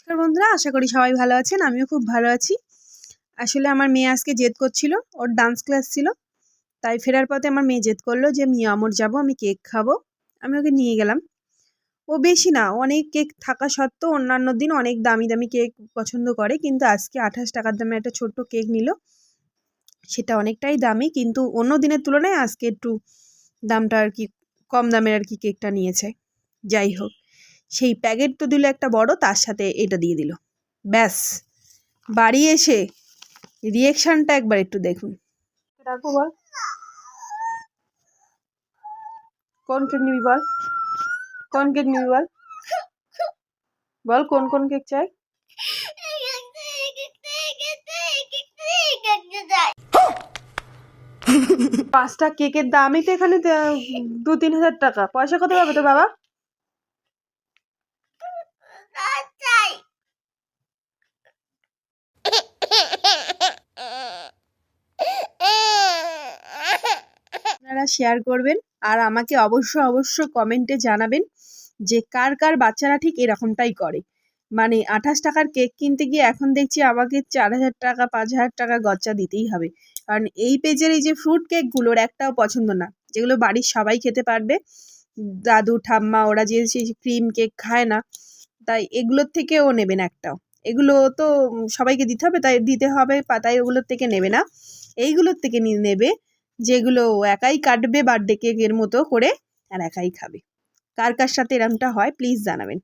নমস্কার বন্ধুরা, আশা করি সবাই ভালো আছেন। আমিও খুব ভালো আছি। আসলে আমার মেয়ে আজকে জেদ করছিল, ওর ডান্স ক্লাস ছিল। তাই ফেরার পথে আমার মেয়ে জেদ করলো যে মিয়া আমর যাবো, আমি কেক খাবো। আমি ওকে নিয়ে গেলাম। ও বেশি না, অনেক কেক থাকা সত্ত্বেও অন্যান্য দিন অনেক দামি দামি কেক পছন্দ করে, কিন্তু আজকে 28 টাকার দামে একটা ছোট্ট কেক নিল। সেটা অনেকটাই দামি, কিন্তু অন্য দিনের তুলনায় আজকে একটু দামটা আর কি কম দামের আর কি কেকটা নিয়েছে। যাই হোক, সেই প্যাকেট তো দিল একটা বড়, তার সাথে এটা দিয়ে দিল। ব্যাস, বাড়ি এসে রিয়েকশনটা একবার একটু দেখুন। রাখো, বল কোন কেক নিবি, বল কোন কেক নিবি, বল বল কোন কোন কেক চাই। 5টা কেকের দামই তো এখানে 2-3 হাজার টাকা। পয়সা কত পাবে তো বাবা? আপনারা শেয়ার করবেন আর আমাকে অবশ্য কমেন্টে জানাবেন যে কার কার বাচ্চারা ঠিক এরকমটাই করে। মানে 28 টাকার কেক কিনতে গিয়ে এখন দেখছি আমাকে 4000 টাকা 5000 টাকা গচ্চা দিতেই হবে। কারণ এই পেজের এই যে ফ্রুট কেকগুলোর একটাও পছন্দ না, যেগুলো বাড়ির সবাই খেতে পারবে। দাদু ঠাম্মা ওরা যে সেই ক্রিম কেক খায় না, তাই এগুলোর থেকে ও নেবে না একটাও। এগুলো তো সবাইকে দিতে হবে, তাই দিতে হবে, তাই ওগুলোর থেকে নেবে না। এইগুলোর থেকে নেবে যেগুলো ও একাই কাটবে বার্থডে কেকের মতো করে আর একাই খাবে। কার কার সাথে এরমটা হয় প্লিজ জানাবেন।